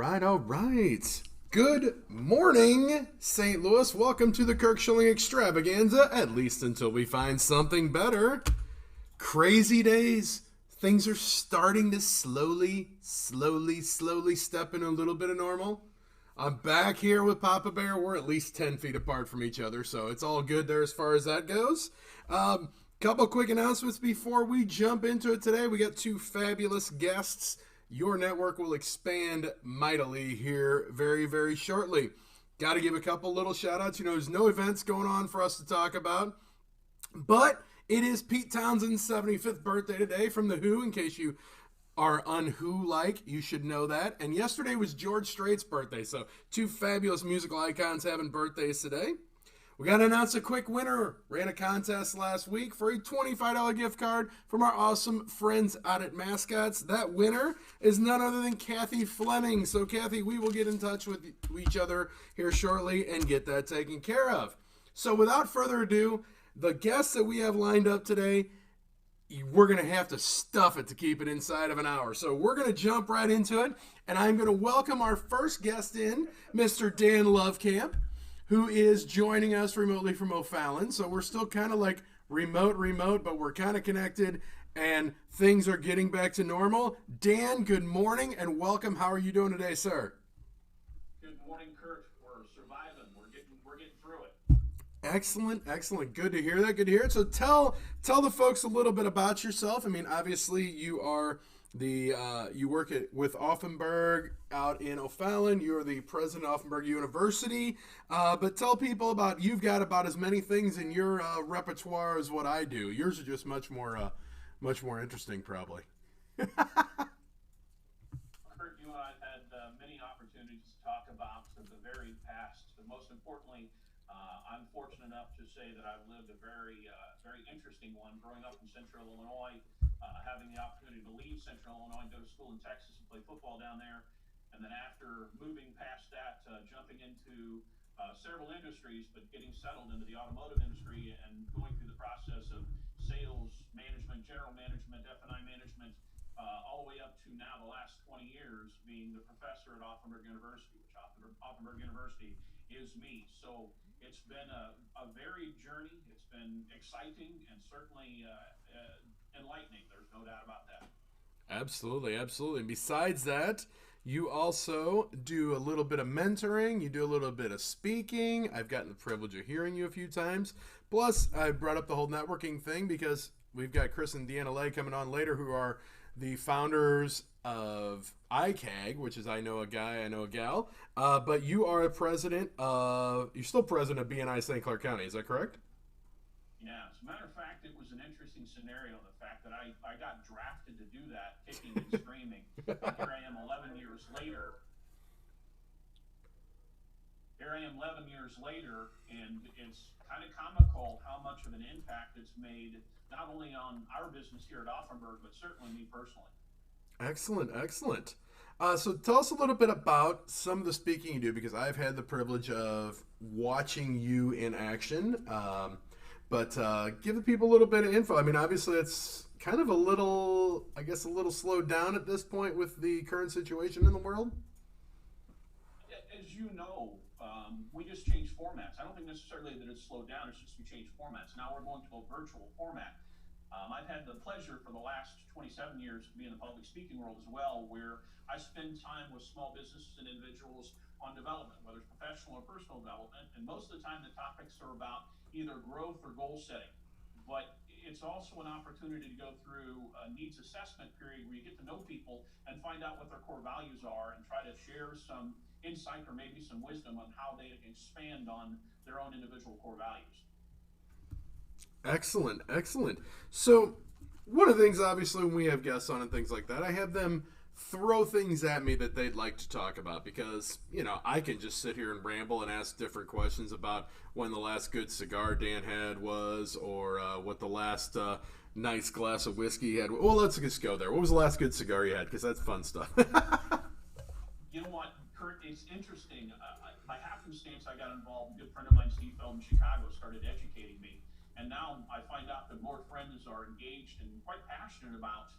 All right. Good morning, St. Louis. Welcome to the Kirk Schilling Extravaganza, at least until we find something better. Crazy days. Things are starting to slowly step in a little bit of normal. I'm back here with Papa Bear. We're at least 10 feet apart from each other, so it's all good there as far as that goes. Couple quick announcements before we jump into it today. We got two fabulous guests. Your network will expand mightily here very, very shortly. Got to give a couple little shout outs. There's no events going on for us to talk about, but it is Pete Townshend's 75th birthday today from The Who, in case you are un-Who-like. You should know that. And yesterday was George Strait's birthday, so two fabulous musical icons having birthdays today. We got to announce a quick winner. Ran a contest last week for a $25 gift card from our awesome friends out at Mascots. That winner is none other than Kathy Fleming. So, Kathy, we will get in touch with each other here shortly and get that taken care of. So, without further ado, the guests that we have lined up today, we're going to have to stuff it to keep it inside of an hour. So, we're going to jump right into it, and I'm going to welcome our first guest in, Mr. Dan Lovecamp, who is joining us remotely from O'Fallon. So we're still kind of like remote, but we're kind of connected, and things are getting back to normal. Dan, good morning and welcome. How are you doing today, sir? Good morning, Kurt. We're surviving. We're getting through it. Excellent. Good to hear that. Good to hear it. So tell the folks a little bit about yourself. I mean, obviously you are you work with Offenburg out in O'Fallon. You're the president of Offenburg University. But tell people you've got about as many things in your repertoire as what I do. Yours are just much more interesting, probably. Kurt, you and I have had many opportunities to talk about the very past. But most importantly, I'm fortunate enough to say that I've lived a very interesting one growing up in Central Illinois. Having the opportunity to leave Central Illinois and go to school in Texas and play football down there. And then after moving past that, jumping into several industries, but getting settled into the automotive industry and going through the process of sales, management, general management, F&I management, all the way up to now the last 20 years being the professor at Offenburg University, which Offenburg University is me. So it's been a varied journey. It's been exciting and certainly enlightening. There's no doubt about that. Absolutely. And besides that, you also do a little bit of mentoring. You do a little bit of speaking. I've gotten the privilege of hearing you a few times. Plus, I brought up the whole networking thing because we've got Chris and Deanna Lay coming on later, who are the founders of ICAG, which is I Know a Guy, I Know a Gal. But you are you're still president of BNI St. Clair County. Is that correct? Yeah, as a matter of fact, it was an interesting scenario, the fact that I got drafted to do that, kicking and screaming. And here I am 11 years later. And it's kind of comical how much of an impact it's made, not only on our business here at Offenburg, but certainly me personally. Excellent. So tell us a little bit about some of the speaking you do, because I've had the privilege of watching you in action. But give the people a little bit of info. I mean, obviously it's kind of a little slowed down at this point with the current situation in the world. As you know, we just changed formats. I don't think necessarily that it's slowed down. It's just we changed formats. Now we're going to a virtual format. I've had the pleasure for the last 27 years to be in the public speaking world as well, where I spend time with small businesses and individuals on development, whether it's professional or personal development. And most of the time the topics are about either growth or goal setting. But it's also an opportunity to go through a needs assessment period where you get to know people and find out what their core values are and try to share some insight or maybe some wisdom on how they can expand on their own individual core values. Excellent. So one of the things, obviously, when we have guests on and things like that, I have them throw things at me that they'd like to talk about, because I can just sit here and ramble and ask different questions about when the last good cigar Dan had was, or what the last nice glass of whiskey he had. Well, let's just go there. What was the last good cigar you had? Because that's fun stuff. You know what, Kurt, it's interesting. By happenstance, I got involved. A good friend of mine, Steve Feld in Chicago, started educating me. And now I find out that more friends are engaged and quite passionate about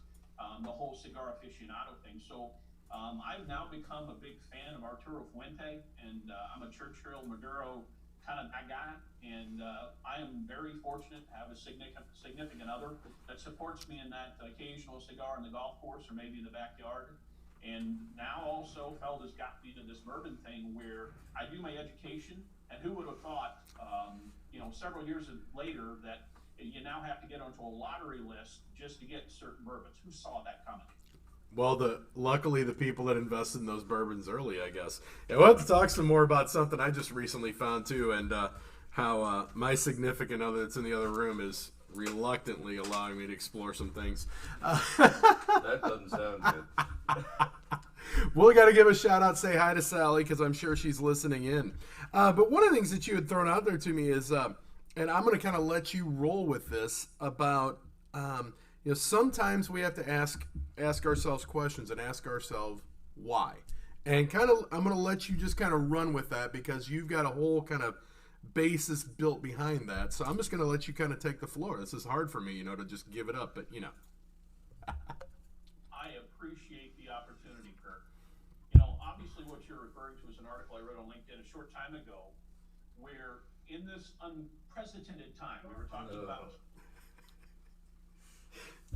the whole cigar aficionado thing. So I've now become a big fan of Arturo Fuente, and I'm a Churchill Maduro kind of that guy. And I am very fortunate to have a significant other that supports me in that occasional cigar in the golf course or maybe in the backyard. And now also Felda's got me to this bourbon thing where I do my education. And who would have thought, several years later that you now have to get onto a lottery list just to get certain bourbons? Who saw that coming? Well, luckily the people that invested in those bourbons early, I guess. Yeah, we'll have to talk some more about something I just recently found too, and how my significant other that's in the other room is reluctantly allowing me to explore some things. That doesn't sound good. We got to give a shout out, say hi to Sally, because I'm sure she's listening in. But one of the things that you had thrown out there to me is, and I'm going to kind of let you roll with this, about sometimes we have to ask ourselves questions and ask ourselves why. And I'm going to let you just kind of run with that, because you've got a whole kind of basis built behind that. So I'm just going to let you kind of take the floor. This is hard for me, to just give it up, but I appreciate the opportunity, Kirk. Obviously what you're referring to is an article I wrote on LinkedIn a short time ago, where in this unprecedented time, we were talking about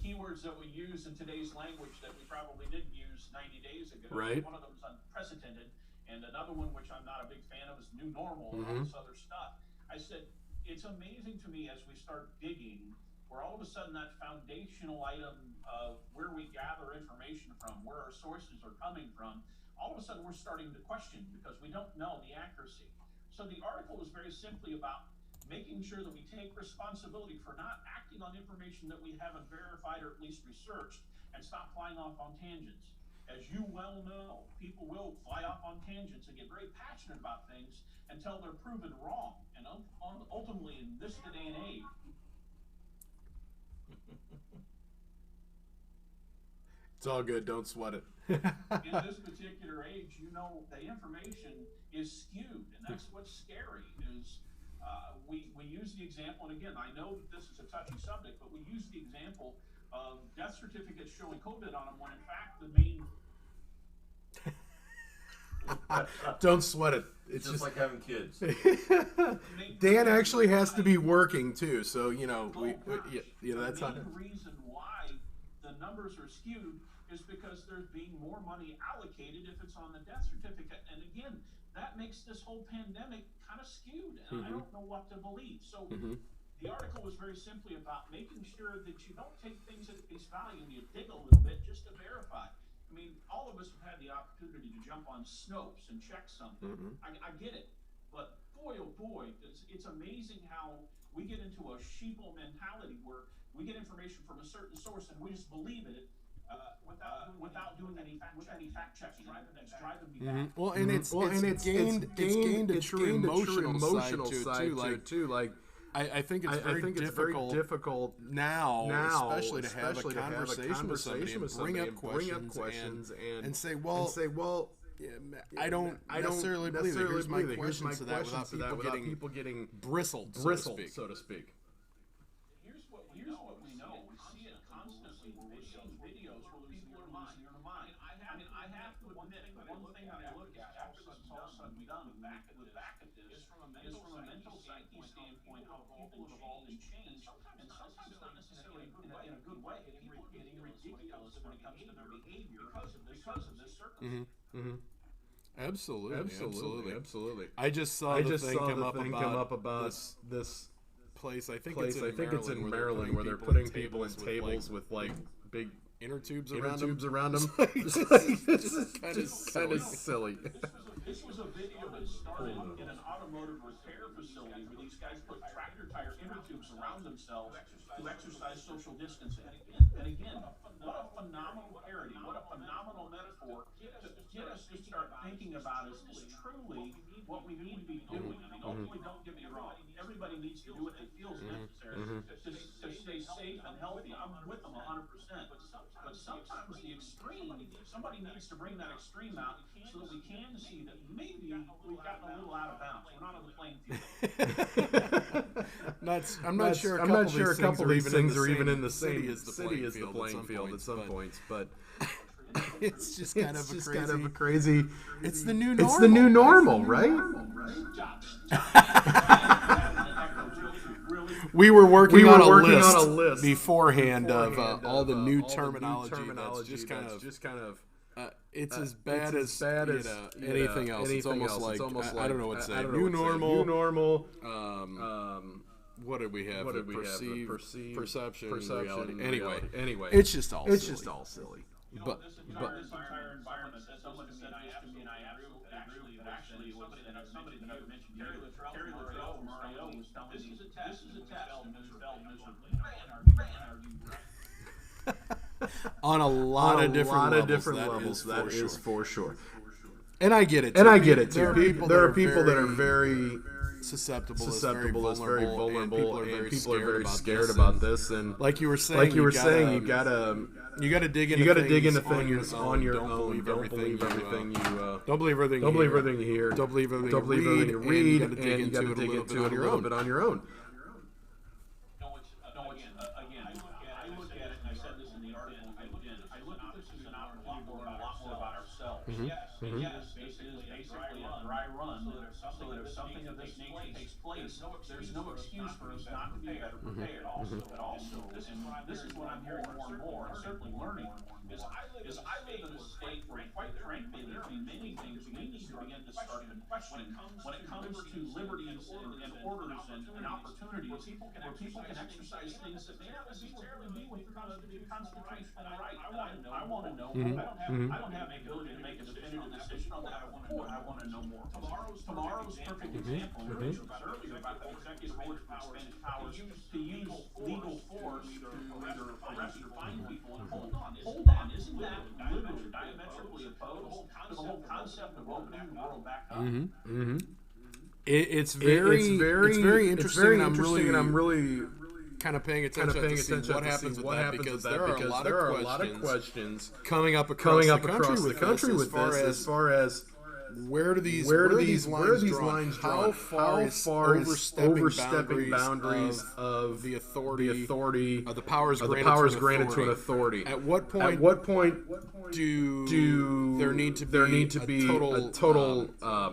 keywords that we use in today's language that we probably didn't use 90 days ago. Right. One of them is unprecedented, and another one, which I'm not a big fan of, is new normal and all this other stuff. I said, it's amazing to me as we start digging, where all of a sudden that foundational item of where we gather information from, where our sources are coming from, all of a sudden we're starting to question because we don't know the accuracy. So the article is very simply about making sure that we take responsibility for not acting on information that we haven't verified or at least researched, and stop flying off on tangents. As you well know, people will fly off on tangents and get very passionate about things until they're proven wrong. And ultimately, in this day and age, it's all good. Don't sweat it. in this particular age, the information is skewed, and that's what's scary. Is we use the example, and again, I know that this is a touchy subject, but we use the example of death certificates showing COVID on them when in fact the main. Don't sweat it. It's just like having kids. Dan actually has to be working too, so that's not. The reason why the numbers are skewed is because there's being more money allocated if it's on the death certificate, and again, that makes this whole pandemic kind of skewed, and I don't know what to believe. So the article was very simply about making sure that you don't take things at face value and you dig a little bit just to verify. I mean, all of us have had the opportunity to jump on Snopes and check something. I get it, but boy, oh boy, it's amazing how we get into a sheeple mentality where we get information from a certain source and we just believe it. Without doing any fact checking, that's driving me back. Well, and it's gained a true emotional side too. Like I think it's very difficult now, especially to have a conversation with somebody and bring up questions and say, well. I don't necessarily believe it. Here's my questions to that without people getting bristled, so to speak. Here's what we know. We see it constantly when we're seeing videos where people are losing their mind. I have to admit that one thing that I look at after this is all said and done back at this is from a mental psyche standpoint how people have evolved and changed, and sometimes not necessarily in a good way. People are getting ridiculous when it comes to their behavior because of this circumstance. Absolutely. I just saw the thing come up about this place. I think it's in Maryland where they're putting people in tables with like big inner tubes around them. It's kind of silly. This was a video that started in an automotive repair facility where these guys put tractor tire inner tubes around themselves to exercise social distancing. And again, what a phenomenal parody, what a phenomenal metaphor to get us to start thinking about is this truly what we need to be doing? I mean, hopefully, don't get me wrong, everybody needs to do what they feel is necessary to stay safe and healthy. I'm with them 100%. But sometimes the extreme, somebody needs to bring that extreme out so that we can see that maybe we've gotten a little out of bounds. We're not on the playing field. I'm not sure a couple of these things are even in the city as the playing field at some points, but It's just kind of a crazy. It's the new normal. It's the new normal, right? We were working on a on a list beforehand of all the new terminology that's just kind of it's as bad as anything else. It's almost like I don't know what to say. New normal. What did we have? Perceived, perception, reality. Anyway, it's just all silly. But this entire environment, someone said this to me, and I actually somebody that I've mentioned, Terry Luttrell from RIO was telling me, this is a test, and we failed miserably. Man, are you right? On a lot of different levels, that is for sure. And I get it, too. There are people that are very susceptible, is very vulnerable, and people are very scared about this. And like you were saying, you gotta dig into things on your own. Don't believe everything you hear. Don't believe everything you read, and you gotta dig into it a little bit on your own. Again, I look at it, and I said this in the article. I look at this as an opportunity to learn a lot more about ourselves. Yes, this is basically a dry run. So that if something of this nature takes place, there's no excuse for us not to be better prepared. But also, this is what I'm hearing more and more, and certainly learning, is I live in a state where, quite frankly, there are many things we need to begin to start to question when it comes to liberties and orders and opportunities, where people can exercise things that may not necessarily be within the constitutional right. I want to know. I don't have the ability to make a definitive decision on that. I want to know more. Tomorrow's perfect example. Earlier about the executive order for expanded powers to use legal force to either arrest or fine people. And hold on, isn't that literally diametrically opposed to the whole concept of opening the world back up? It's very interesting, and I'm really kind of paying attention to see what happens with that, because there are a lot of questions coming up across the country with this, as far as where do these lines draw? How far is overstepping boundaries of the authority of the powers granted to an authority? At what point do there need to be a total I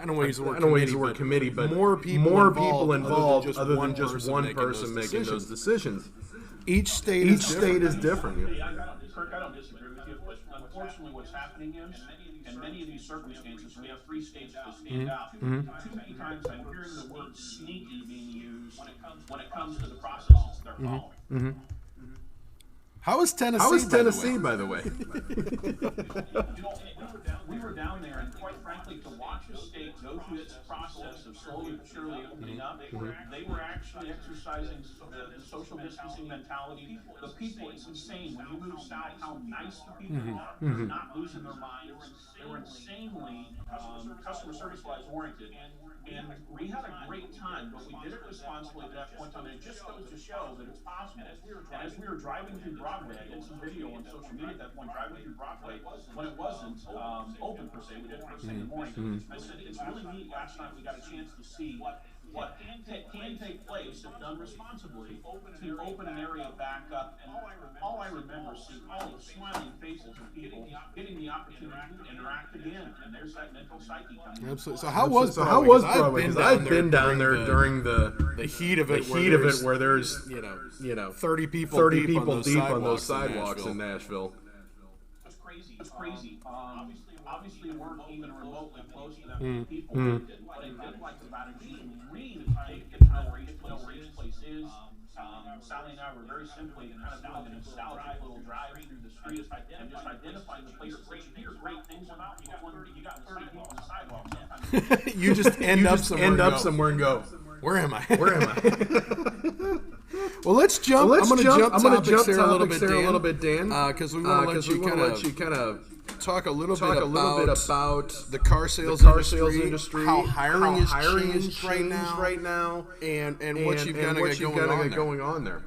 don't want to use the word committee, but more people involved other than just one person making those decisions. Each state is different. Kirk, I don't disagree with you, but unfortunately what's happening is, in many of these circumstances, we have three states to stand out. Too many times I'm hearing the word sneaky being used when it comes to the processes they're following. How is Tennessee, by the way? We were down there, and quite frankly, to watch a state go through its process of slowly but surely opening up, they were actually exercising the social distancing mentality. The people, it's insane. When you move south, how nice the people are. They're not losing their minds. They were insanely customer service-wise oriented. And we had a great time, but we did it responsibly at that point in time. And it just goes to show that it's possible. And as we were driving through Broadway, I did some video on social media at that point, driving through Broadway, when it wasn't open per se. We did it first thing in the morning. I said, it's really neat. Last night we got a chance to see what can take place if done responsibly to open an area back up. And all I remember is seeing all the smiling faces of people getting the opportunity to interact again. And there's that mental psyche coming. Absolutely. So how was Broadway? Because I've been down there during the heat of it, where there's 30 people deep on those sidewalks in Nashville. It's crazy. Obviously, we weren't even remotely close to that many people. What I did like about it is really get to know where each place is. Sally and I were very simply kind of doing a nostalgic little drive through the streets and just identifying the places that you hear great things about. You got 30 people on the sidewalk sometimes. You just end up somewhere and go, where am I? Well, let's jump. I'm going to jump here a little bit, Dan, because we want to let you kind of talk a little bit about the car sales industry, how hiring is changed right now, and what you've got going on there.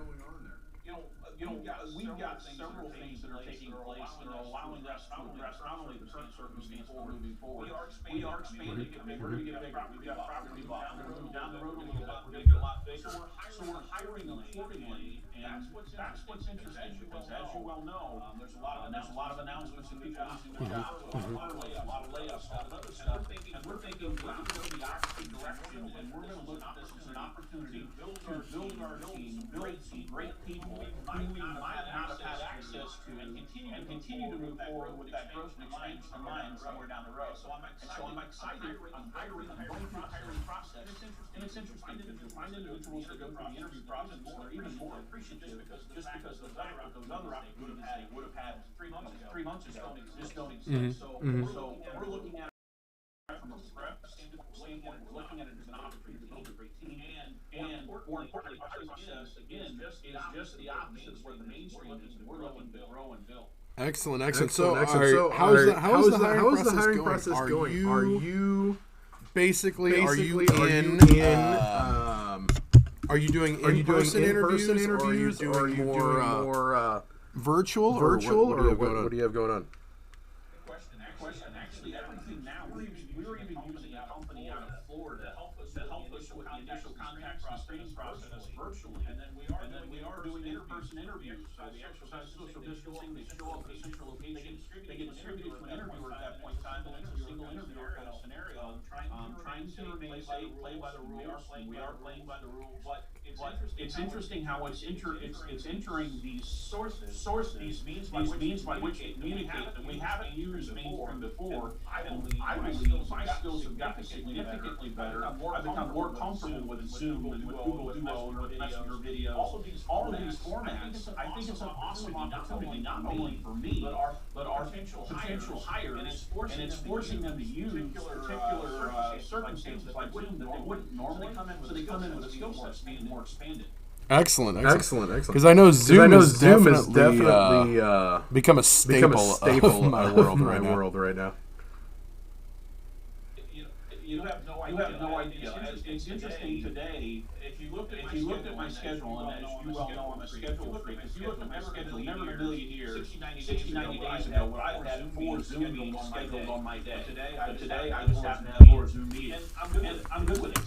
We've got several things that are taking place that are allowing us to address not only the current circumstance but moving forward. We are expanding. We're going to get a property. We've got property bought. We're going to move down the road a little bit. We're going to get a lot bigger. So we're hiring accordingly. that's what's interesting, because as you well know, there's a lot of announcements and people losing their jobs, a lot of layoffs, a lot of other stuff. We're thinking we're going to go the opposite direction, and we're going to look at this as an opportunity to build our team, build some great people who we might not have had access to, and continue to move forward with that growth and expansion in mind somewhere down the road. So I'm excited. I'm going through the hiring process, and it's interesting because you find individuals that go through the interview process that are even more appreciative just because those other opportunities would have had 3 months ago just don't exist. So we're looking at it from a prep standpoint. We're looking at it as an opportunity to build a great team, and more importantly, the hiring process again is just the opposite of where the mainstream is. We're looking to grow and build. Excellent. So how's the hiring process going? Are you basically are you doing in-person interviews, or are you doing more virtual, or what do you have going on? Question. Actually, everything now we're even using a company out of Florida to help us with the initial contacts and screening process virtually, and then we are doing in-person interviews. So we exercise social distancing. They show up at a central location. They get distributed to an interviewer at that point in time, and it's a single interviewer kind of scenario. Trying to remain safe, play by the rules. We are playing by the rules. But it's interesting how it's entering these sources, these means by which it communicates that we haven't used mainstream before. And I believe my skills have gotten significantly better. I've become more comfortable with Zoom and with Google Duo and with Messenger videos. All of these formats. I think it's an awesome opportunity, not only for me, but our potential hires, and it's forcing them to use particular circumstances like Zoom that they wouldn't normally come in with. So they come in with a skill set being more expanded. Excellent. Because I know Zoom has definitely become a staple of my world right now. You have no idea. It's interesting today. If you looked at my schedule, and as you well know, I'm a schedule freak. If you looked at my schedule, never in a million years, 60, 90 days ago, when I had 4 Zoom meetings scheduled on my day. Today I just happen to have 4 Zoom meetings. And I'm good with it.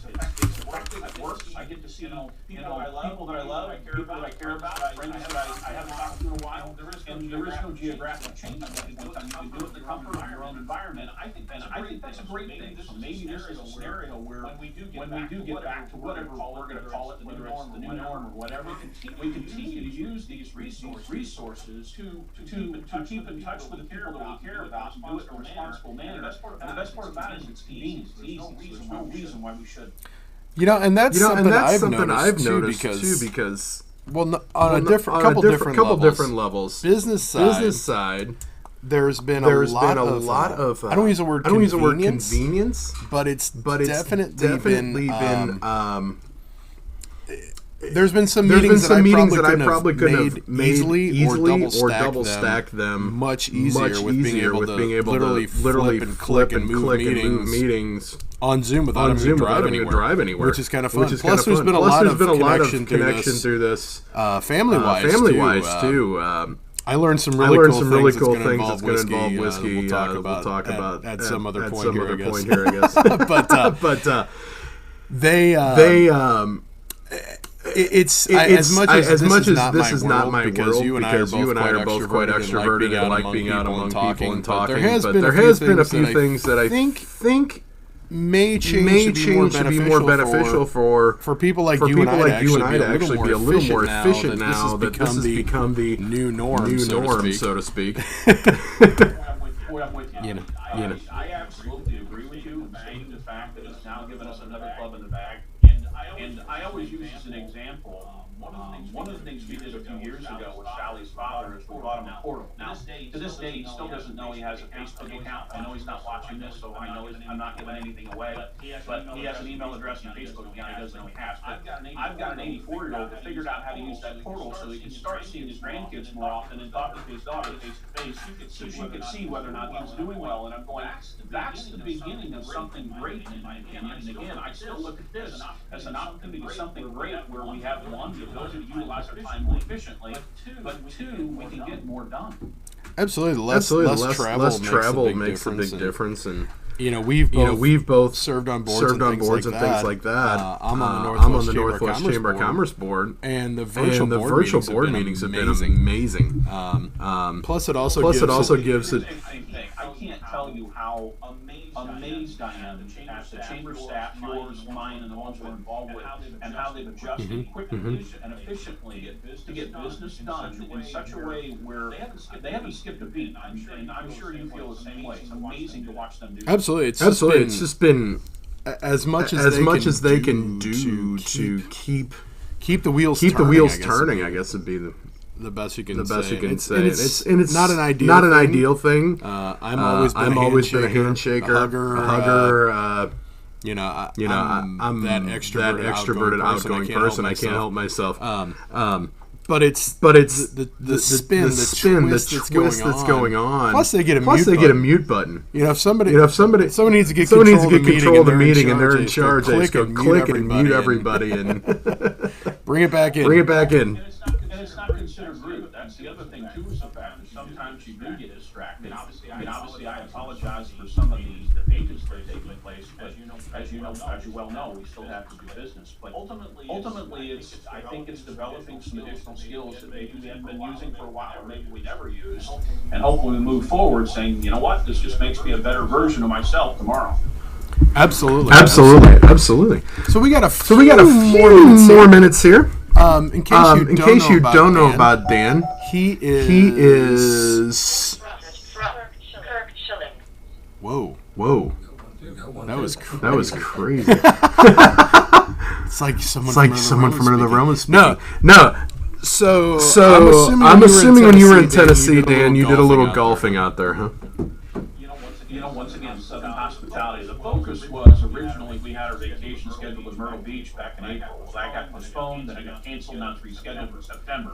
It works. I get to see people that I love, people that I care about, friends that I haven't talked to in a while. And there is no geographic change. You can do it in the comfort of your own environment. I think that's a great thing. So maybe this is a scenario where when we do get back to whatever we're going to call it, whether it's the new norm or whatever, we continue to use these resources to keep in touch with the people that we care about and do it in a responsible manner. And the best part about it is it's convenient. It's easy. There's no reason why we should. And that's something I've noticed too, because on a couple different levels. Business side, there's been a lot of I don't use the word convenience, but it's definitely been. There's been some meetings that I probably couldn't have made easily or double stack them much easier with being able to literally flip and move meetings on Zoom without having to drive anywhere, which is kind of fun. Plus, there's been a lot of connection through this family-wise too. I learned some really cool things that's going to involve whiskey. We'll talk about at some other point here, I guess. But as much as this is not my world, you and I are both quite extroverted and like being out among people and talking. But there has been a few things that I think may change to be more beneficial for people like you and I to actually be a little more efficient now that this has become the new norm, so to speak. I'm with you. I absolutely agree with you in stating the fact that it's now given us another club in the bag. And I always use as an example, one of the things we did a few years ago with Sally's father is we bought him a portal. Now, to this day, he still doesn't know he has a Facebook account. I know he's not watching this, so I know I'm not giving anything away. But he has an email address and a Facebook account. He doesn't know he has. But I've got an 84-year-old that figured out how to use that portal so he can start seeing his grandkids more often and talk to his daughter face-to-face so she could see whether or not he was doing well. And I'm going, that's the beginning of something great, in my opinion. And again, I still look at this as an opportunity to something great where we have, one, the ability to utilize our time more efficiently, but two, we can get more done. Absolutely. Less travel makes a big difference. And we've both served on boards and things like that. I'm on the Northwest Chamber of Commerce board, and the virtual board meetings have been amazing. Plus, it also gives it. I can't tell you how amazed I am at the chamber staff, yours, mine, and the ones we're involved with, and how they've adjusted quickly and efficiently to get business done in such a way where they haven't skipped a beat. And I'm sure you feel the same way. It's amazing to watch them do that. Absolutely. It's just been as much as they can do to keep the wheels turning. I guess would be the best you can say. It's not an ideal thing. I'm always been a handshaker, a hugger. I'm that extroverted, outgoing person. I can't help myself. But it's the spin, the twist that's going on. Plus, they get a mute button. If somebody needs to get control of the meeting and they're in charge, they just go click and mute everybody and bring it back in. And it's not considered rude. That's the other thing too. Is the fact that sometimes you do get distracted. Obviously, I apologize for some of the pages that are taking place. As you well know, we still have to do business. But ultimately, I think it's developing some additional skills that maybe we haven't been using for a while, or maybe we never used. And hopefully, we move forward, saying, you know what, this just makes me a better version of myself tomorrow. Absolutely. So we got a few more minutes here. In case you don't know about Dan, he is Kirk Schilling. Whoa. That was crazy. It's like someone from another realm is speaking. No. So I'm assuming when you were in Tennessee, Dan, you did a little golfing out there, huh? Once again, Southern Hospitality. The focus was originally we had our vacation scheduled at Myrtle Beach back in April. Well, that got postponed, then it got canceled, now it's rescheduled for September.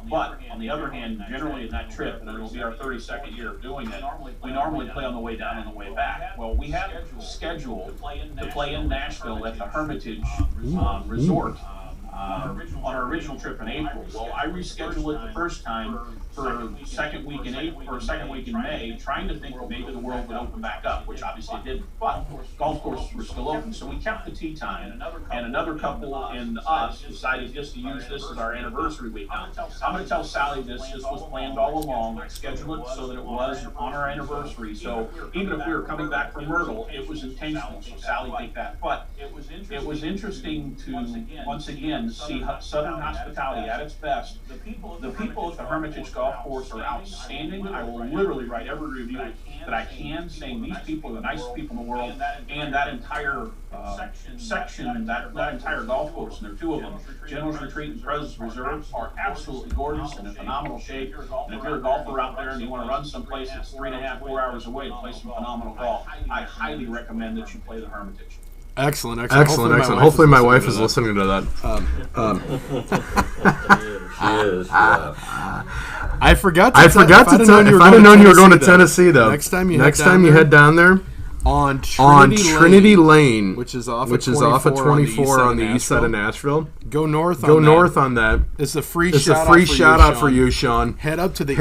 But on the other hand, generally in that trip, and it'll be our 32nd year of doing it, we normally play on the way down and the way back. Well, we have scheduled to play in Nashville at the Hermitage Resort. On our original trip in April. Well, I rescheduled it the first time for second week in April or second week in May, trying to think that maybe the world would open back up, which obviously it didn't. But golf courses were still open, so we kept the tee time. And another couple and us decided just to use this as our anniversary week. I'm going to tell Sally this was planned all along. I scheduled it so that it was on our anniversary. So even if we were coming back from Myrtle, it was intentional. So Sally take that. But it was interesting to once again see Southern Hospitality at its best. The people at the Hermitage Golf Course are outstanding. I will literally write every review that I can, saying these people are the nicest people in the world, and that entire section, that entire golf course, and there are two of them, General's Retreat and President's Reserve, are absolutely gorgeous and in phenomenal shape. And if you're a golfer out there and you want to run someplace that's 3.5, 4 hours away to play some phenomenal golf, I highly recommend that you play the Hermitage. Excellent. Hopefully my wife is listening to that. She is. I forgot. If I'd have known you were going to Tennessee, though. Next time you head down there on Trinity Lane, which is off of 24 on the east side of Nashville. Go north on that. It's a free shout out for you, Sean. Head up to the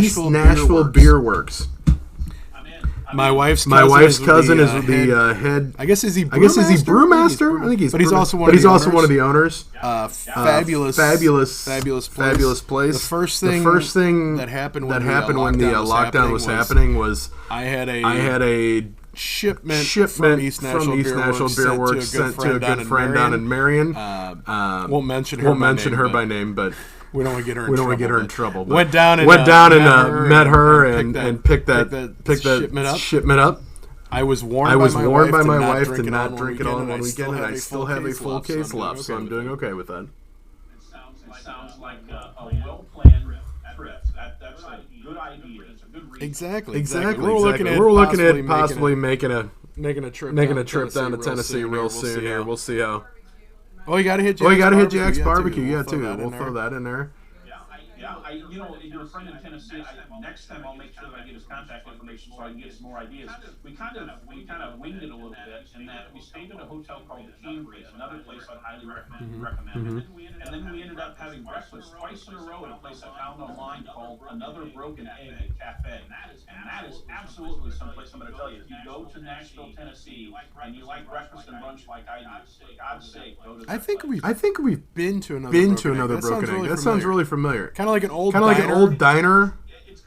East Nashville Beer Works. My wife's cousin is the head. I guess is he brewmaster? I think he's. But he's also one of the owners. Fabulous place. The first thing that happened when the lockdown was happening was I had a shipment from East Nashville Beer Works sent to a good friend down in Marion. Won't mention her by name, but. We don't want to get her in trouble. Went down and met her and picked that shipment up. I was warned by my wife to not drink it all in one weekend, and I still have a full case left, so I'm doing okay with that. It sounds like a well-planned trip. That's a good idea. It's a good reason. Exactly. We're looking at possibly making a trip down to Tennessee real soon here. We'll see how. Oh, you got to hit Jack's Barbecue, yeah, too. We'll throw that in there. Yeah, Your friend in Tennessee. Next time I'll make sure that I get his contact information so I can get some more ideas. We kind of winged it a little bit in that we stayed at a hotel called the Eakins, another place I'd highly recommend. And then we ended up having breakfast twice in a row at a place I found online called Another Broken Egg Cafe. And that is absolutely someplace I'm going to tell you. If you go to Nashville, Tennessee, and you like breakfast and brunch like I do, for God's sake, go to that I think we've been to another broken egg. That sounds really familiar. Kind of like an old diner. It's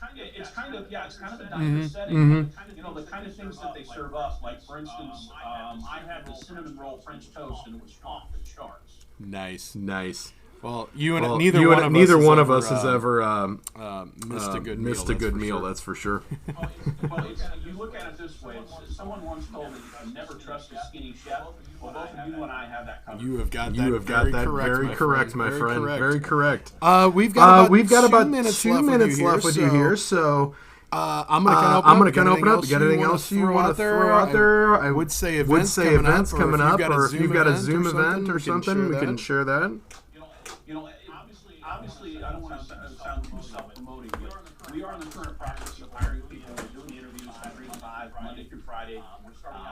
kind of a diner setting. The kind of things that they serve up. Like, for instance, I had the cinnamon roll French toast, and it was off the charts. Nice. Well, neither one of us has ever missed a good meal. That's for sure. You look at it this way. Someone once told me you never trust a skinny chef. Well, both of you and I have that covered. You have got that very correct, my friend. Very correct. We've got about 2 minutes left with you here, so I'm gonna kind of open up. You got anything else you want to throw out there? I would say events coming up, or if you've got a Zoom event or something, we can share that. Obviously, I don't want to sound too self-promoting, but we are in the current process of hiring people. We're doing interviews 3 to 5, Monday through Friday.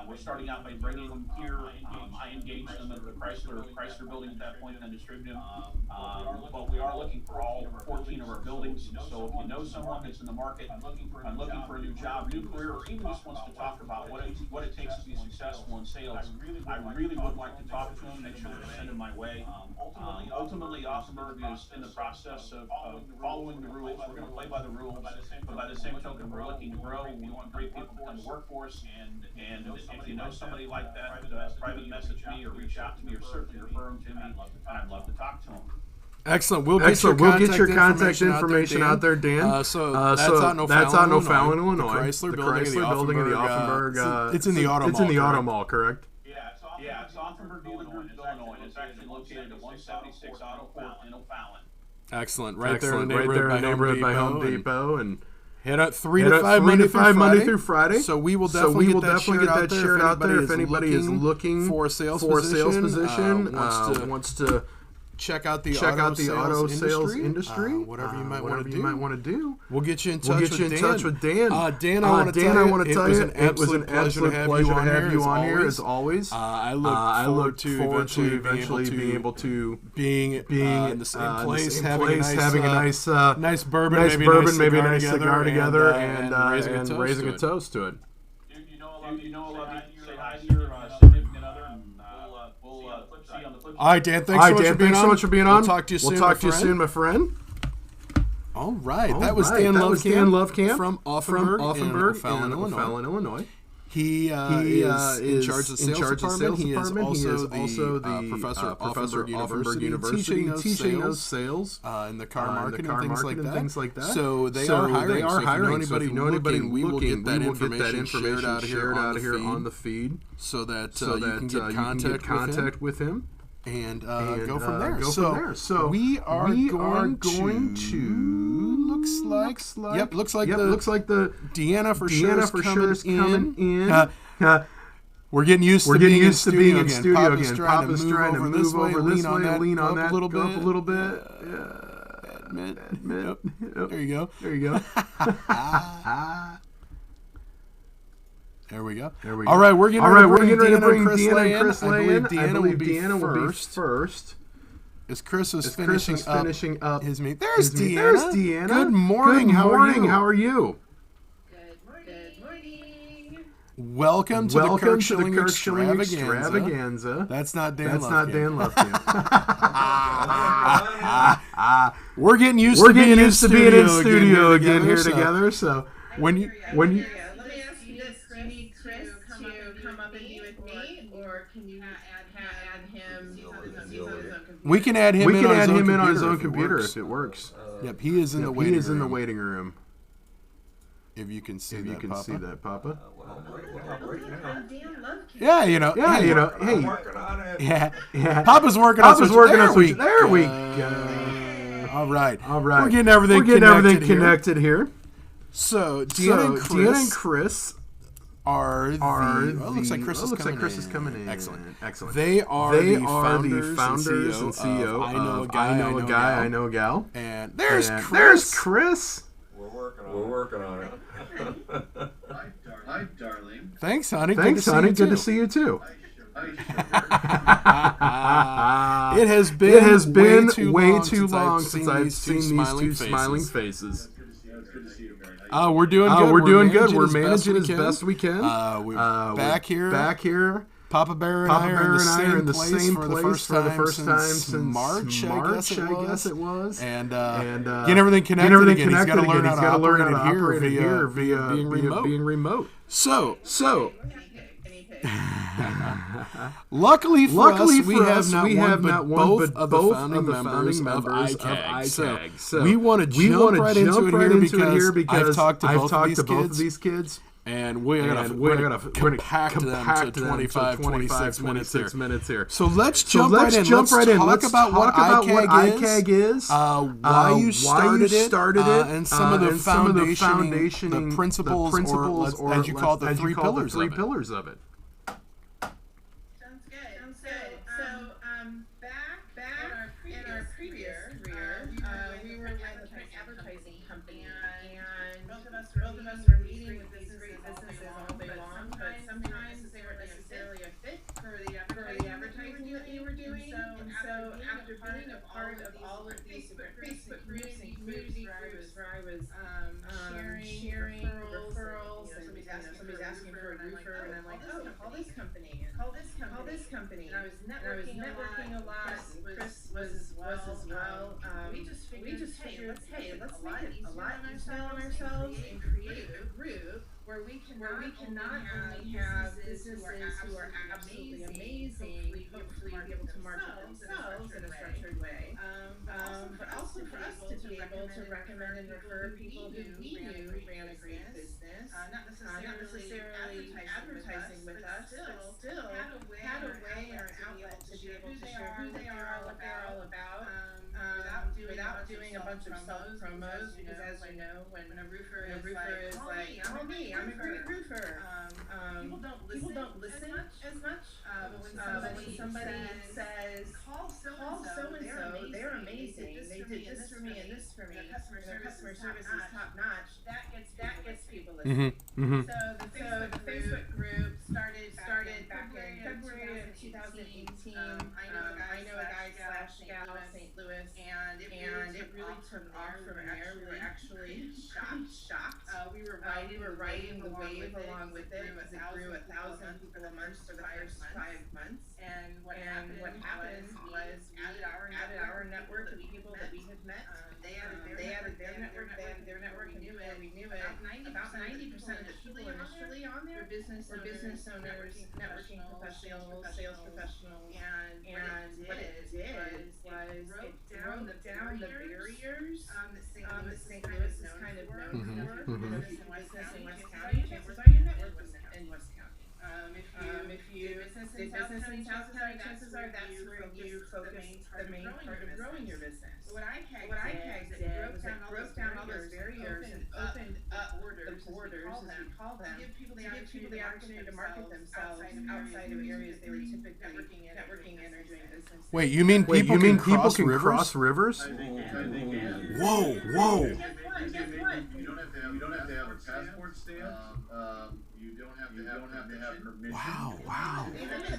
We're starting out by bringing them here. I engaged them at the Chrysler building at that point and then distributed them. But we are looking for all 14 of our buildings. So if you know someone that's in the market, I'm looking for a new job, new career, or even just wants to talk about what it takes to be successful in sales, I really would like to talk to them, make sure they send them my way. Ultimately, Offenburg is in the process of following the rules. We're going to play by the rules, but by the same token, we're looking to grow. We want great people to come to work for us, and if you know somebody like that, private message me or reach out to me or certainly refer them to me, and I'd love to talk to them. Excellent. We'll get your contact information out there, Dan. That's out in O'Fallon, Illinois. The Chrysler building of the Offenburg. It's in the Auto Mall, correct? Yeah, it's Offenburg, Illinois. It's actually located at 176 Auto Court in O'Fallon. Excellent. Right there in the neighborhood by Home Depot, and head out 3 to 5 Monday through Friday. So we will definitely get that shared out there if anybody is looking for a sales position, wants to check out the auto sales industry, whatever you might want to do. We'll get you in touch with Dan. Dan, I want to tell you, it was an absolute pleasure to have you on here as always. I look forward to eventually being able to being in the same place, having a nice bourbon, maybe a nice cigar together, and raising a toast to it. You know I love you. Say hi to your significant other, and we'll see you on the flip side. All right, Dan. Thanks so much for being on. We'll talk to you soon, my friend. All right. That was Dan Lovecamp from Offenburg in O'Fallon, Illinois. He is in charge of the sales department. He is also the professor at Offenburg University, teaching those sales in the car market and things like that. So they are hiring. So if you know anybody looking, we will get that information shared out here on the feed so that you can get contact with him. And go from there. So we are going to looks like the Deanna for sure is coming in. We're getting used to being in studio again. Papa's trying to move over this way, lean on that, go up a little bit. There you go. There we go. All right, we're getting ready to bring Deanna and Chris in. I believe Deanna will be first. As Chris is finishing up his meeting. There's Deanna. Good morning. How are you? Good morning. Welcome to the Kirk Schilling Extravaganza. That's not Dan Lovecamp. We're getting used to being in studio again here together. So when you we can add him in on his own computer if it works. Yep, he is in the waiting room. If you can see that, Papa. Yeah, hey. Yeah. Papa's working on it. There we go. All right. We're getting everything connected here. So Deanna and Chris are the. Oh, it looks like Chris is coming in. Excellent. They are the founders and CEO. I know a guy. I know a gal. And there's Chris. We're working on it. Hi, darling. Thanks, honey. Good to see you too. It has been way too long since I've seen these two smiling faces. We're doing good. We're managing as best we can. We're back here. Papa Bear and I are in the same place for the first time since March, I guess it was. And getting everything connected again. He's got to learn how to operate it here via being remote. So luckily for us, we have not one but both of the founding members of ICAG. So we want to jump right into it here because I've talked to both of these kids. And we're gonna compact them to 26 minutes here. So let's jump right in. Let's talk about what ICAG is, why you started it, and some of the foundation, the principles, or as you call it, the three pillars of it. Sounds good. So, back in our previous career, we were with a print advertising company, and both of us were meeting with businesses all day long, but sometimes they weren't necessarily a fit for the advertising that we were doing. So after being a part of all of these Facebook groups and community groups where I was sharing referrals, and somebody's asking for a roofer, and I'm like, oh, call this company. And I was networking a lot. Chris was as well. We just figured, hey, let's make it a lot easier on ourselves and create a group where we can not only have businesses who are absolutely amazing, hopefully be able to market themselves in a structured way, but also for us to be able to recommend and refer people who we knew ran a great business, not necessarily advertising with us, but still had a way or an outlet to be able to share who they are, what they're all about, without doing a bunch of self-promos, because as you know, when a roofer is like, call me, I'm a great roofer. People don't listen as much, but when somebody says, call so-and-so, they're amazing, they did this for me and this for me, their customer service is top-notch, that gets people listening. So the Facebook group started back in February of 2018. I know a guy / gal in St. Louis, and it really took off from there. We were actually shocked. We were riding the wave along with it as it grew 1,000 people a month for the first 5 months. And what happened was we added our network of people that we had met. They added their network, and before we knew it, about 90% of the people initially on there were business owners, networking professionals, sales professionals, and what it did was it broke down the barriers that St. Louis is kind of known for, business in West County. Chances are your network was in West County. If you did business in South County, chances are that's where you focused the main part of growing your business. What ICAG did was it broke down all those barriers and opened up the borders, as we call them, to give people the opportunity to market themselves outside of areas they were typically networking in or doing business. Wait, you mean people can cross rivers? Whoa! Guess what? You don't have to have a passport stamp. You don't have to have permission. Wow! We live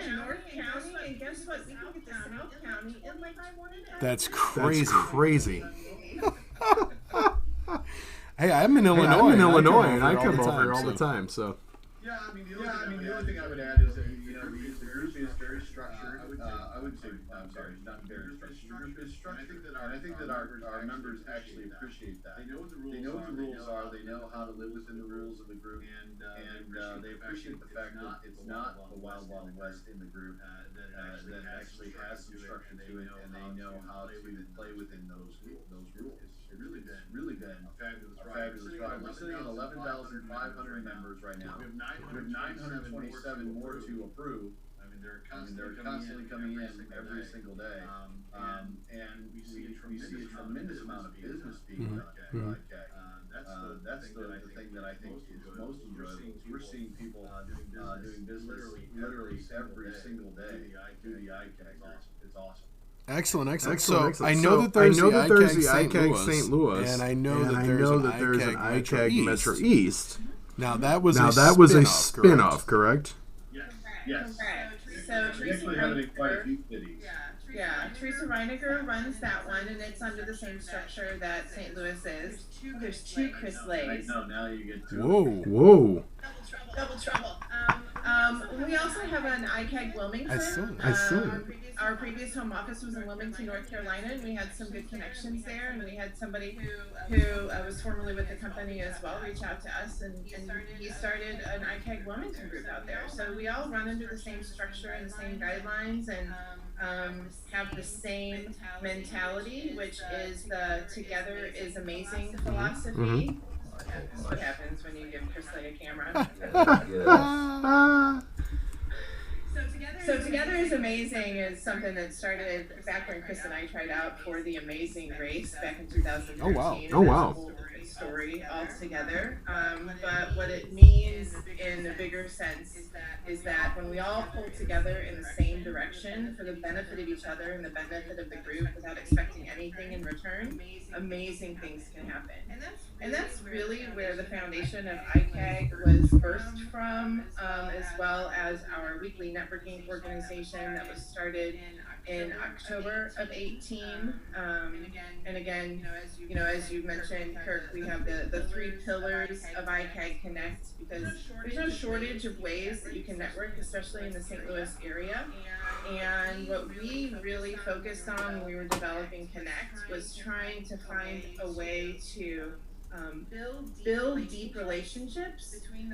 in North County, and guess what? We can get to South County in like 1 day. That's crazy. Hey, I'm in Illinois, and I come over here all the time. So. Yeah, I mean, the only thing I would add is that the group is very structured. I would say, I'm sorry, not very structured. It's structured, and I think that our members actually appreciate that. They know what the rules are. They know how to live within the rules of the group, and they appreciate the fact that it's not the wild west in the group. That actually has some structure to it, and they know how to play within those rules. It's really been a fabulous ride. We're sitting at 11,500 members right now. We have 927 more to approve. I mean, they're constantly coming in every single day. And we see a tremendous amount of business being done. That's the thing that I think is most enjoyable. we're seeing people doing business literally every single day through the ICAG. It's awesome. Excellent. So I know that there's the ICAG St. Louis, and I know that there's an ICAG Metro East. Now that was a spin-off, correct? Yes. So Teresa Reiniger runs that one, and it's under the same structure that St. Louis is. There's two Chris Lays. No, now you get two. Whoa. Double trouble. We also have an ICAG Wilmington. I saw. Our previous home office was in Wilmington, North Carolina, and we had some good connections there. And we had somebody who was formerly with the company as well reach out to us, and he started an ICAG Wilmington group out there. So we all run under the same structure and the same guidelines, and have the same mentality, which is the "together is amazing" philosophy. Mm-hmm. That's what happens when you give Chris a camera. So Together is Amazing is something that started back when Chris and I tried out for the Amazing Race back in 2013. Oh wow. Story altogether. But what it means in a bigger sense is that when we all pull together in the same direction for the benefit of each other and the benefit of the group without expecting anything in return, amazing things can happen. And that's really where the foundation of ICAG was birthed from, as well as our weekly networking organization that was started in October of 18. And again, as you mentioned, Kirk, we have the three pillars of ICAG Connect, because there's no shortage of ways that you can network, especially in the St. Louis area. And what we really focused on when we were developing Connect was trying to find a way to build deep relationships between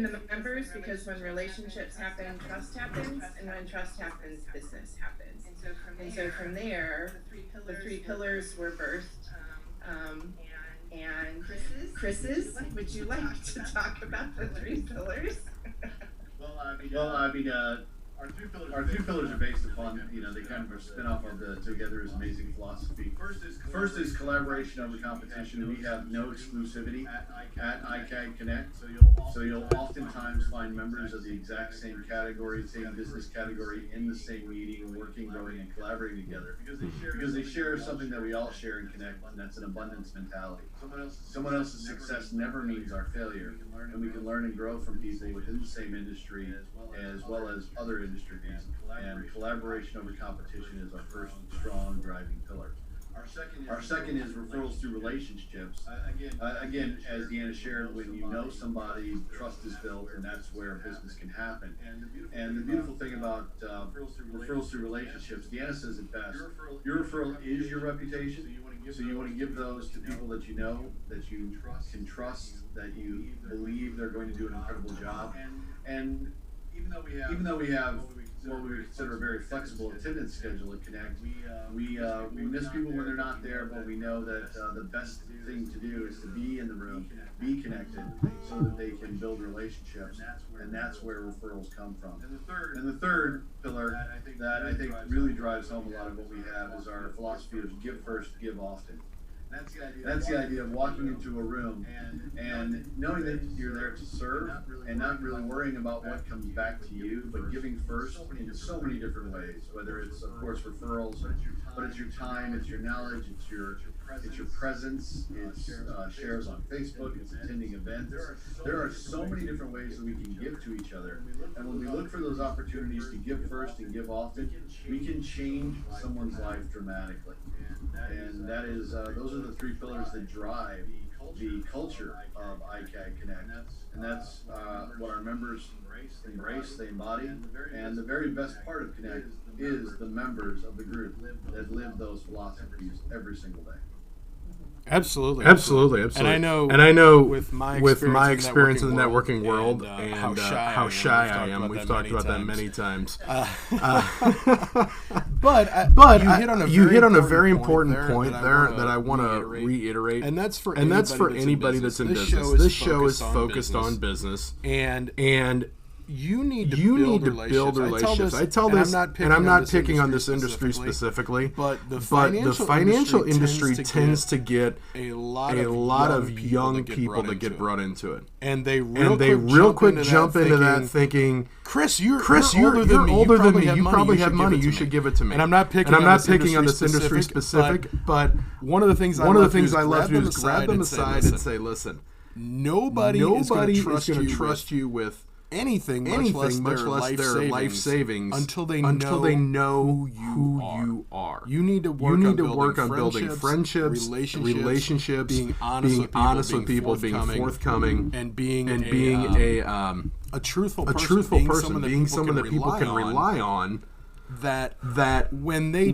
the members, because when relationships happen, trust happens, and when trust happens, business happens. And so from there, the three pillars were birthed. And Chris's, would you like to talk about the three pillars? Our two pillars are based upon, they kind of are a spin-off of the Together is Amazing philosophy. First is collaboration over competition. We have no exclusivity at ICAG Connect, so you'll oftentimes find members of the exact same category, same business category in the same meeting, working, growing, and collaborating together. Because they share something that we all share in Connect, and that's an abundance mentality. Someone else's success never means our failure, and we can learn and grow from people within the same industry as well as other industries, and collaboration over competition is our first strong driving pillar. Our second is referrals through relationships. Again, as Deanna shared, when you know somebody, trust is built, and that's where business can happen. And the beautiful thing about referrals through relationships, Deanna says it best, your referral is your reputation. So you want to give those to people that you know, that you can trust, that you believe they're going to do an incredible job. And even though we have what we consider a very flexible attendance schedule at Connect, we miss people when they're not there, but we know that the best thing to do is to be in the room, be connected, so that they can build relationships, and that's where referrals come from. And the third pillar that I think really drives home a lot of what we have is our philosophy of give first, give often. That's the idea of walking into a room and knowing that you're there to serve and not really worrying about what comes back to you, but giving first in so many different ways, whether it's, of course, referrals, but it's your time, it's your knowledge, it's your presence, it's shares on Facebook, it's attending events. There are so many different ways that we can give to each other. And when we look for those opportunities to give first and give often, we can change someone's life dramatically. And that is, those are the three pillars that drive the culture of ICAG Connect. And that's what our members embrace, they embody. And the very best part of Connect is the members of the group that live those philosophies every single day. Absolutely. And I know with my experience in the networking world and how shy I am. We've talked about that many times. But you hit on a very important point there that I want to reiterate, and that's for anybody that's in business. This show is focused on business, and You need to build relationships. I tell this, and I'm not picking on this industry specifically, but the financial industry tends to get a lot of young people that get brought into it. And they real quick jump into that thinking, Chris, you're older than me. You probably have money. You should give it to me. And I'm not picking on this industry specific, but one of the things I love to do is grab them aside and say, listen, nobody is going to trust you with anything, much less their life savings until they know who you are. You need to work on building friendships, relationships, being honest with people, being forthcoming, and being a truthful person, being someone that people can rely on. That when they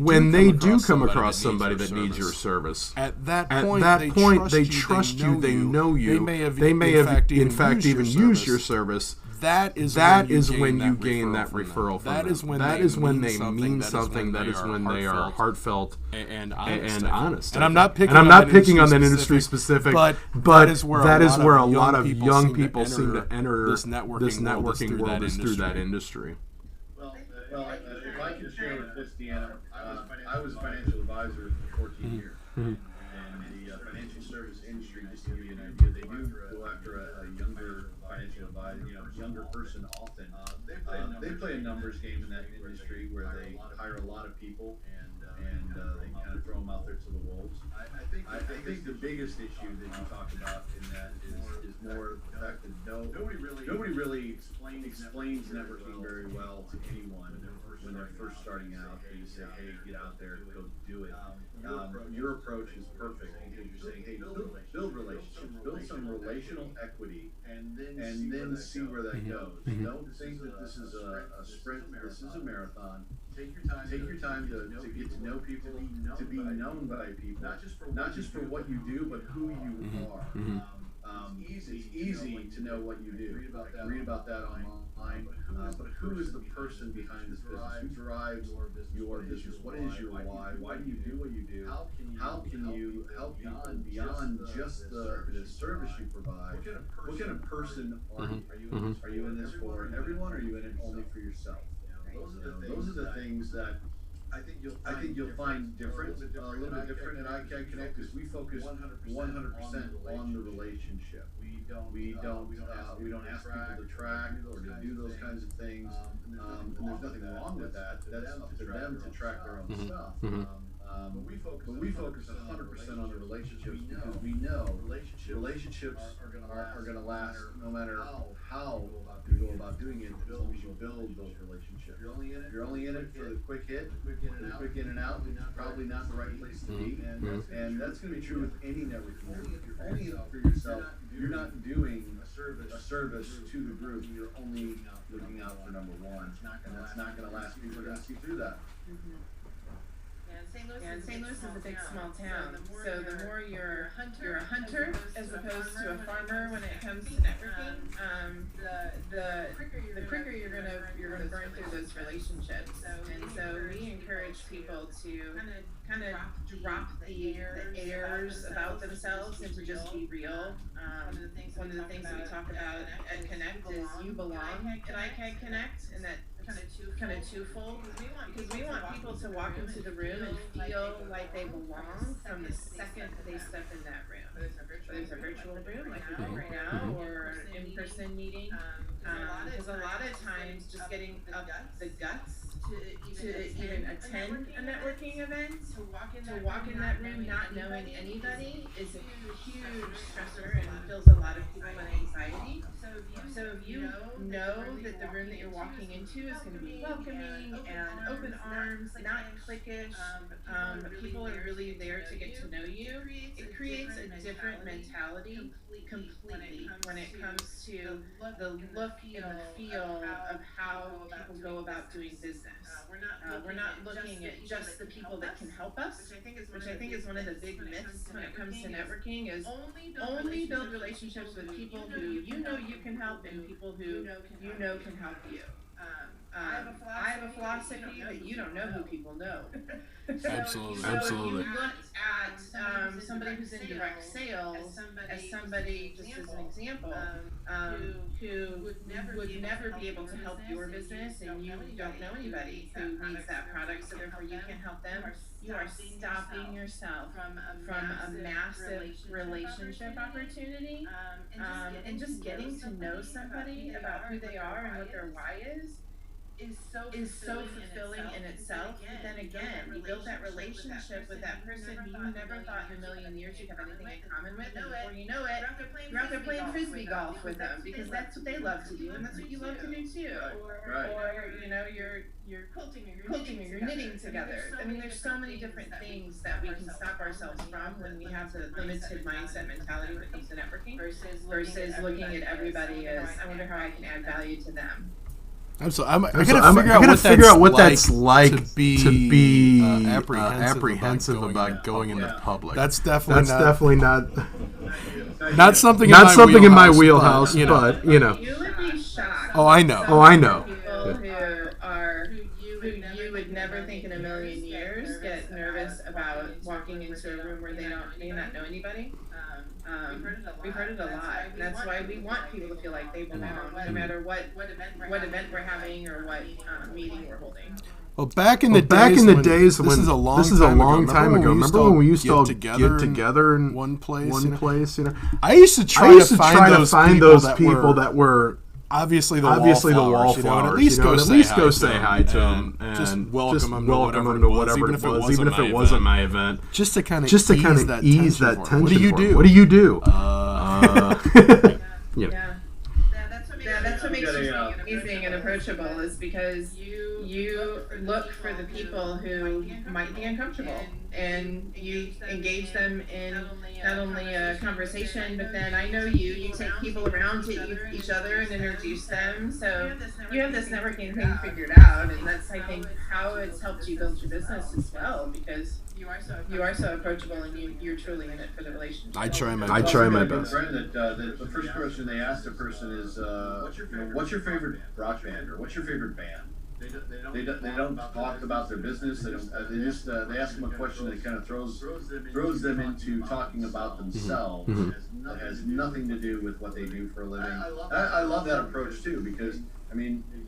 do come across somebody that needs your service, at that point they trust you, they know you, they may have in fact even used your service. That is when you gain that referral from them. That is when they mean something. That is when they are heartfelt and honest. And I'm not picking on that industry specific, but that is where a lot of young people seem to enter this networking world is through that industry. Well, if I can share with this, Deanna, I was a financial advisor for 14 years. And the financial service industry, just to give you an idea, they do go after a younger financial advisor, younger person often. They play a numbers game in that industry where they hire a lot of people and they kind of throw them out there to the wolves. I think the biggest issue that you talk about in that is more the fact that nobody really explains networking very well to anyone when they're first starting out. They just say, hey, get out there, go do it. Your approach is perfect because you're saying, hey, build relationships, build some relational equity, and then see where that goes. Don't think that this is a sprint, this is a marathon. Take your time to get to know people, to be known by people, not just for what you do, but who you are. It's easy to know what you do. Read about that online. But who is the person behind this business? Who drives your business? What is your why? Why do you do what you do? How can you help people beyond just the service you provide? What kind of person are you? Are you in this for everyone, or are you in it only for yourself? Those are the things that I think you'll find different, a little bit different at iCAD Connect, because we focus 100% on the relationship. We don't ask people to track or to do those kinds of things, and there's nothing wrong with that. That's up to them to track their own stuff. But we focus 100% on the relationships because we know relationships are going to last no matter how you go about doing it, as long as you build those relationships. You're only in it for the quick hit, the quick in and out. It's probably not the right place to be, and that's going to be true with any networking group. If you're only in it for yourself, you're not doing a service to the group. You're only looking out for number one, and that's not going to last. People are going to see through that. St. Louis is a big small town, so the more you're a hunter as opposed to a farmer when it comes to networking, the quicker you're gonna burn through those relationships. And so we encourage people to kind of drop the airs about themselves and to just be real. One of the things that we talk about at Connect is you belong at iCAD Connect, and that kind of twofold, because we want people to walk into the room and feel like they belong from the second they step in that room. Whether it's a virtual room like we're doing right now, or an in-person meeting, because a lot of times just getting up the guts to even attend a networking event, to walk in that room not knowing anybody is a huge stressor and fills a lot of people with anxiety. So if you know that the room that you're walking into is going to be welcoming and open arms, not cliquish, people are really there to get to know you, it creates a different mentality completely when it comes to the look and the feel of how people go about doing business. We're not looking at just the people that can help us, which I think is one of the big myths when it comes to networking, is only build relationships with people who you know you can help and people who you know can help you. I have a philosophy that you don't know who people know. Absolutely. So if you look at somebody who's in direct sales as somebody, just as an example, who would never be able to help your business, and you don't know anybody who needs that product, so therefore you can help them, you are stopping yourself from a massive relationship opportunity, and just getting to know somebody about who they are and what their why is so fulfilling in itself. But then again, you build that relationship with that person who you never thought in a million years you'd have anything in common with, and before you know it, you're out there playing frisbee golf with them because that's what they love to do, and that's what you love to do too. Or you know, you're quilting or you're knitting together. I mean, there's so many different things that we can stop ourselves from when we have the limited mindset mentality when it comes to networking versus looking at everybody as, I wonder how I can add value to them. Absolutely. I gotta figure out what that's like to be apprehensive about going into public. That's definitely not something in my wheelhouse. But you know. You would be shocked. Oh, I know. People who you would never think in a million years get nervous about walking into a room where they may not know anybody. We've heard it a lot. That's why we want people to feel like they belong, no matter what event we're having or what meeting we're holding. Well, back in the days when this is a long time ago. Remember when we used to all get together in one place? You know, I used to try to find those people that were obviously the wallflowers. You know, and at least go say hi to them and just welcome them to whatever it was, even if it wasn't my event, just to kind of ease that tension. What do you do? Yeah. That's what makes you amazing and approachable, is because you look for the people who might be uncomfortable, and you engage them in not only a conversation, but then I know you take people around to each other and introduce them, so you have this networking thing figured out, and that's, I think, how it's helped you build your business as well, because you are so approachable, and you're truly in it for the relationship. I try my best. The first question they ask the person is, what's your favorite rock band, or what's your favorite band? They don't talk about their business. They ask them a question that kind of throws them into talking about themselves. That has nothing to do with what they do for a living. I love that approach too, because I mean, you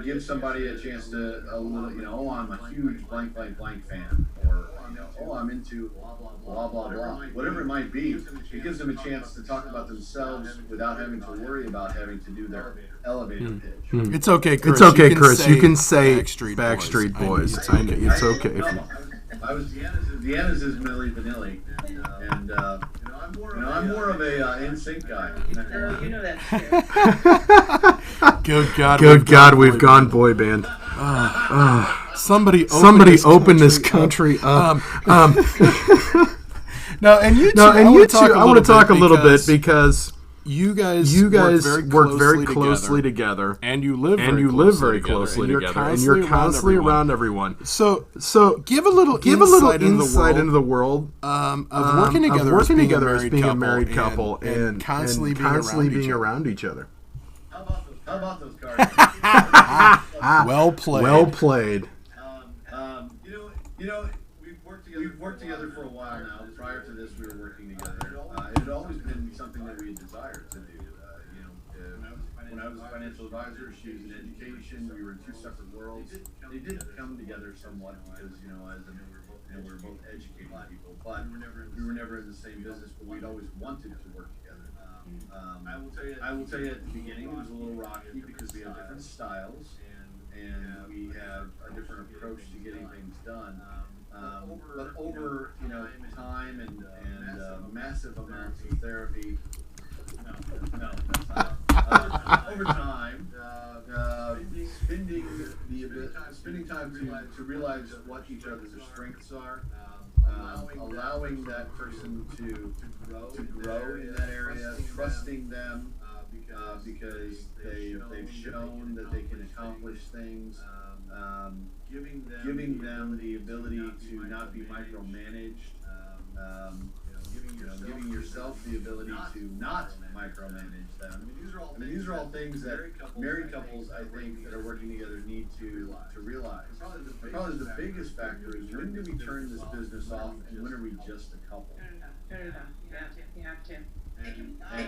give somebody a chance to oh, I'm a huge blank fan, or oh, I'm into blah blah blah, whatever it might be. It gives them a chance to talk about themselves without having to worry about having to do their elevator pitch. It's okay, Chris. You can say Backstreet Boys. It's okay. Deanna's is Milli Vanilli, and I'm more of a NSYNC guy. You know that too. Good God, we've gone boy band. Somebody open this country up. No, and you two, I want to talk a little bit because you guys work very closely together, and you live very closely together, and you're constantly around everyone. So give a little insight into the world of working together as being a married couple, and constantly being around each other. How about those cards? Well played. We've worked together for a while now. Prior to this, we were working together. It had always been something that we had desired to do. When I was a financial advisor, she was in education. We were in two separate worlds. They did come together somewhat because, we were both educating people, but we were never in the same business. But we'd always wanted to work together. I will tell you at the beginning, it was a little rocky because we have different styles and we have a different approach to getting things done. But over time and massive amounts of therapy, over time, spending time to realize what each other's strengths are, allowing that person to grow in that area, trusting them because they've shown that they can accomplish things. Giving them the ability to not be micromanaged, giving yourself the ability to not micromanage them. I mean, these are all things that married couples, I think, that are working together need to realize. Probably the biggest factor is, when do we turn this business off, and when are we just a couple? Turn it off. You have to. It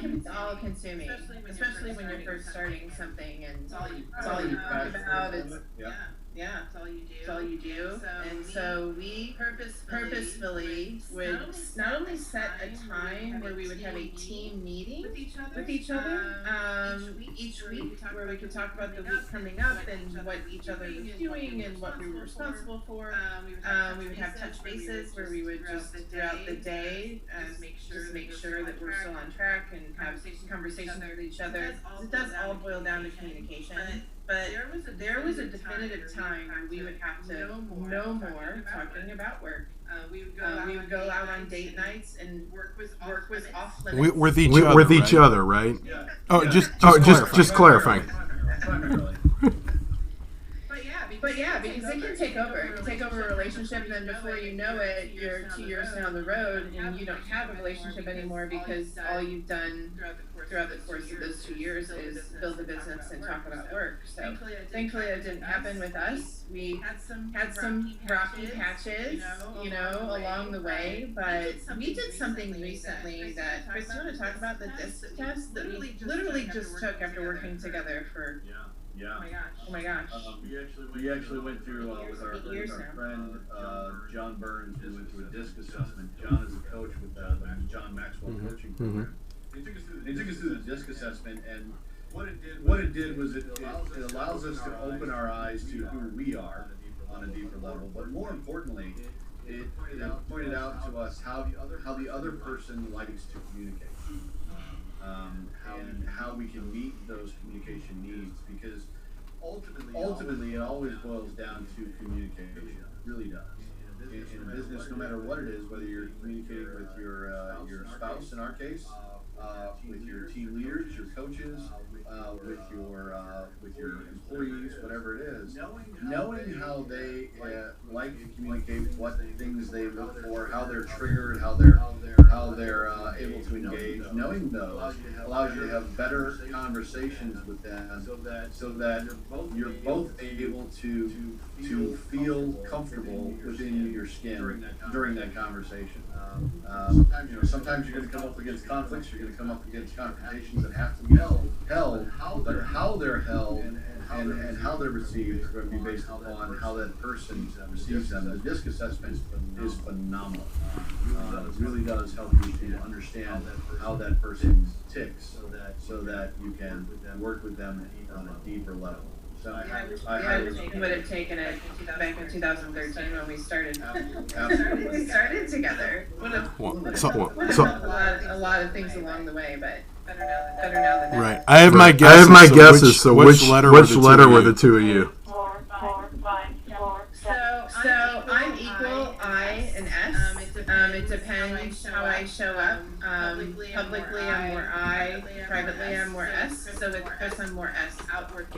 can be all consuming, especially when you're first starting something and it's all you talk about. Yeah, it's all you do. And so we purposefully would not only set a time where we would have a team meeting with each other each week, where we could talk about the week coming up and what each other was doing and what we were responsible for. We would have touch bases where we would just throughout the day just make sure that we're still on track and have conversations with each other. It does all boil down to communication. But there was a definitive time where we would have to no more talking about work. We would go out on date nights, and work was off limits. With each other, right? Yeah. Oh, just clarifying. But yeah, because it can take over. It can take over a relationship, and then before you know it, you're 2 years down the road, and you don't have a relationship anymore because all you've done throughout the course of those 2 years is build a business and talk about work. So thankfully it didn't happen with us. We had some rocky patches, along the way, but we did something recently that, Chris, do you want to talk about the disc test that we literally just took after working together for... Yeah. Oh my gosh. We actually went through with our friend John Burns. We went through a disc assessment. John is a coach with the John Maxwell coaching program. He took us through the disc assessment, and what it did was it allows us to open our eyes to who we are on a deeper level. But more importantly, it pointed out to us how the other person likes to communicate. And how we can meet those communication needs, because ultimately it always boils down to communication. It really does. In business, no matter what it is, whether you're communicating with your spouse, in our case, with your team leaders, your coaches, with your employees, whatever it is, knowing how they like to communicate, what things they look for, how they're triggered, how they're able to engage, knowing those allows you to have better conversations with them, so that you're both able to feel comfortable within your skin during that conversation. Sometimes you're going to come up against conflicts, you're going to come up against confrontations that have to be held, but how they're held and how they're received is going to be based upon how that person receives them. The DISC assessment is phenomenal. It really does help you to understand how that person ticks, so that you can work with them on a deeper level. So we would have taken it back in 2013 when we started. We started together. A lot of things along the way, but better now than never. Right. I have my guesses. So which letter were the two of you? So I'm equal I and S. It depends how I show up. Publicly I'm more I. Privately I'm more S. So with Chris I'm more S. Outward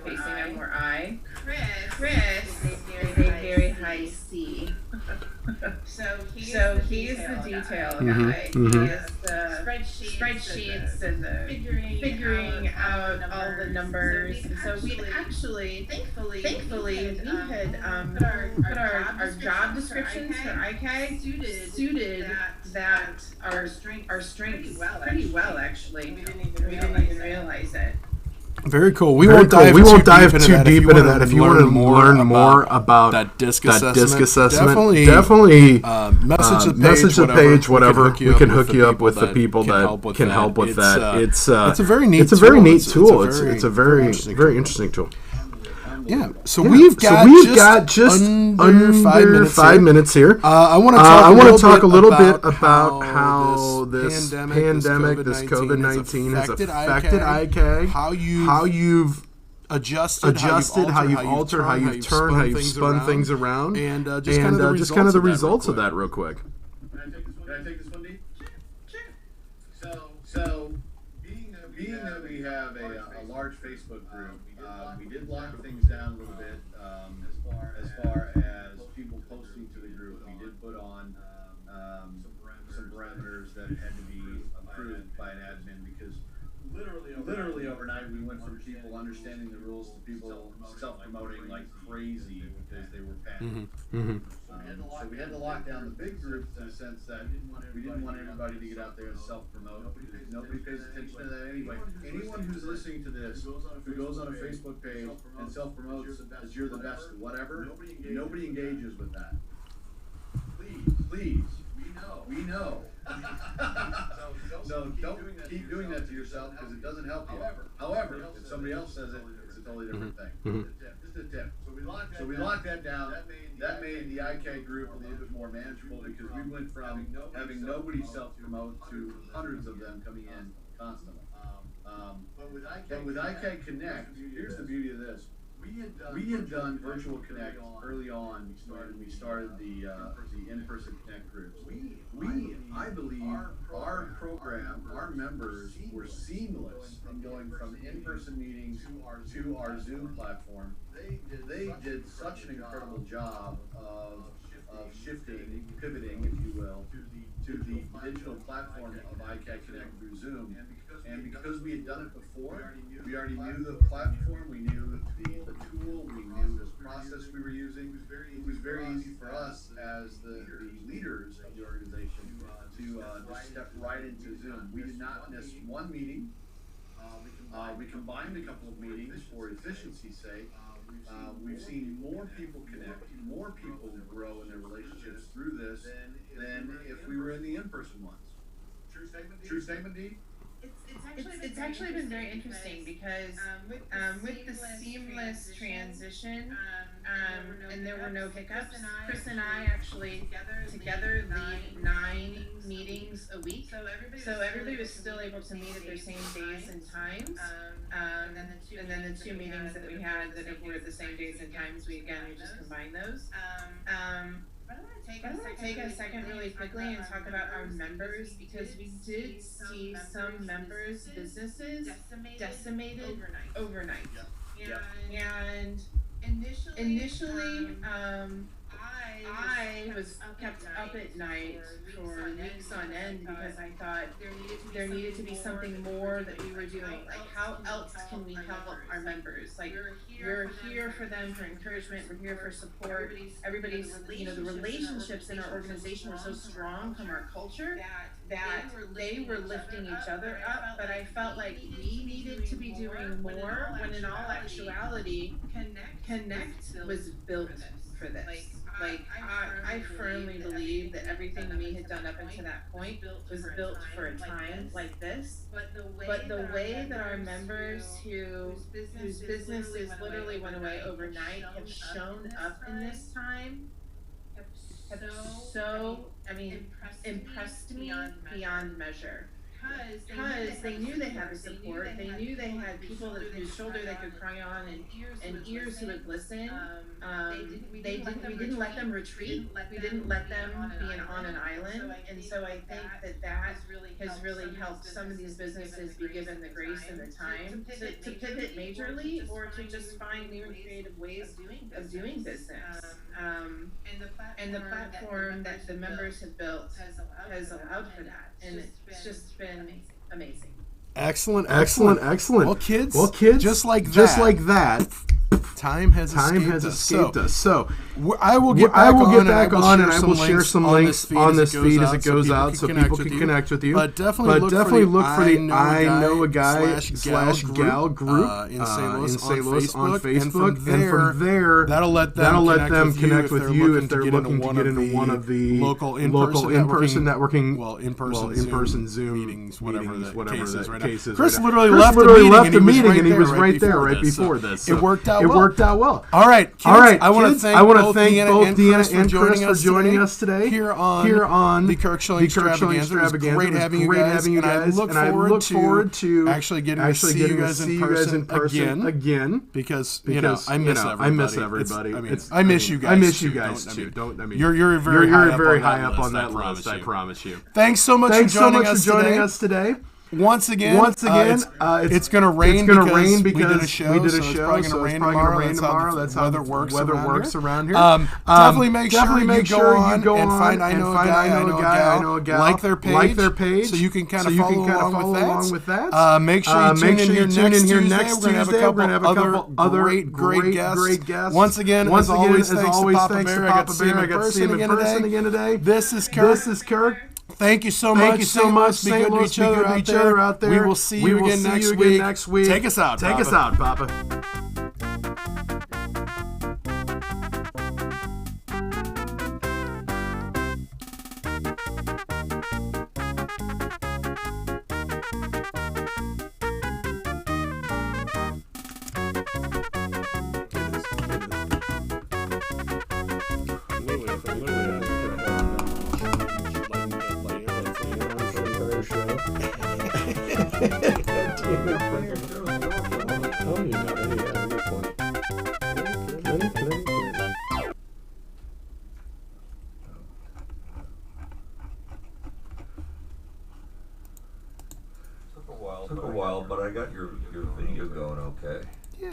facing I'm more I. Chris is a very high C. So he's the detail guy. He is the spreadsheets and the figuring out all the numbers. And so we actually, thankfully, we had put our job descriptions for ICAG suited that our strengths pretty well actually. We didn't even realize it. Very cool. We won't dive too deep into that. If you want to learn more about that disc assessment, definitely message the page, whatever. We can hook you up with the people that can help with that. It's a very neat tool. It's a very interesting tool. Yeah. So we've got just under 5 minutes here. I want to talk a little bit about how this pandemic, this COVID-19 has affected ICAG, how you've adjusted, how you've altered, how you've turned, how you've spun things around, and just kind of the results of that real quick. Can I take this one, Dee? Sure. So being that we have a large Facebook group, we did lock things down a little bit as far as people posting to the group. We did put on parameters that had to be approved by an admin because literally overnight we went from people understanding the rules to people self-promoting like crazy because they were panicked. So we had to lock down the big groups in the sense that we didn't want everybody to get out there and self-promote. Nobody pays attention to that anyway. Anyone who's listening to this, who goes on a Facebook page and self-promotes as you're the best, whatever, nobody engages with that. Please, we know. So don't keep doing that to yourself because it doesn't help you. However, if somebody else says it, it's a totally different thing. Just a tip. So we locked that down. That made the IK group a little bit more manageable because we went from having nobody self-promote to hundreds of them coming in constantly. But with IK Connect, here's the beauty of this. We had done virtual connect early on when we started the in-person connect groups. I believe our program, our members were seamless in going from in-person meetings to our Zoom platform. They did such an incredible job of shifting, pivoting, if you will, to the digital platform of ICAT Connect through Zoom. And because we had done it before, we already knew the platform, we knew the tool, we knew the process we were using. It was very easy for us as the leaders of the organization to just step right into Zoom. We did not miss one meeting. We combined a couple of meetings for efficiency's sake. We've seen more people connect, more people grow in their relationships through this than if we were in the in-person ones. True statement, Dee? It's actually been very interesting because with the seamless transition, and there were no hiccups, Chris and I actually together lead 9 meetings a week. So everybody was still able to meet at their same days and times. And then the 2 meetings that we had that were at the same days and times, we just combined those. But I want to take a second really quickly and talk about our members because we did see some members' businesses decimated overnight. And initially, I was kept up at night for weeks on end because I thought there needed to be something more that we were doing. Like, how else can we help our members? Like, we're here for them for encouragement. We're here for support. Everybody's, the relationships in our organization were so strong from our culture that they were lifting each other up. But I felt like we needed to be doing more when in all actuality, Connect was built for this. I firmly believe that everything we had done up until that point was built for a time like this. But the way that our members whose businesses literally went away overnight have shown up in this time have impressed me beyond measure. Because they knew they had the support, they knew they had people whose shoulder they could cry on and ears who would listen. We didn't let them retreat. We didn't let them be on an island. And so I think that has really helped some of these businesses be given the grace and the time to pivot majorly or to just find new and creative ways of doing business. And the platform that the members have built has allowed for that. And it's just been amazing. Excellent. Well, kids, just like that, time has escaped us. So I will get back on and I will share some links on this feed as it goes out so people can connect with you. But definitely look for the I Know a Guy / Gal group in St. Louis on Facebook. And from there, that'll let them connect with you if they're looking to get into one of the local in-person networking, in-person Zoom meetings, whatever the case is. Chris literally left the meeting and he was right there right before this. It worked out well. All right, kids, I want to thank both Deanna and Chris for joining us today here on the Kirk Schilling Extravaganza. It was great having you guys, and I look forward to actually getting to see you guys in person again because I miss everybody. I miss you guys too. You're very high up on that list. I promise you. Thanks so much for joining us today. Once again, it's going to rain because we did a show, so it's probably going to rain tomorrow. That's how the weather works around here. Definitely make sure you go on and find I Know a Gal, like their page, so you can kind of follow along with that. Make sure you tune in here next Tuesday. We're going to have a couple other great guests. Once again, as always, thanks to Papa Bear. I got to see him in person again today. This is Kirk. Thank you so much. Be good to each other out there. We will see you again next week. Take us out, Papa. Took a while, but I got your video going okay. Yeah.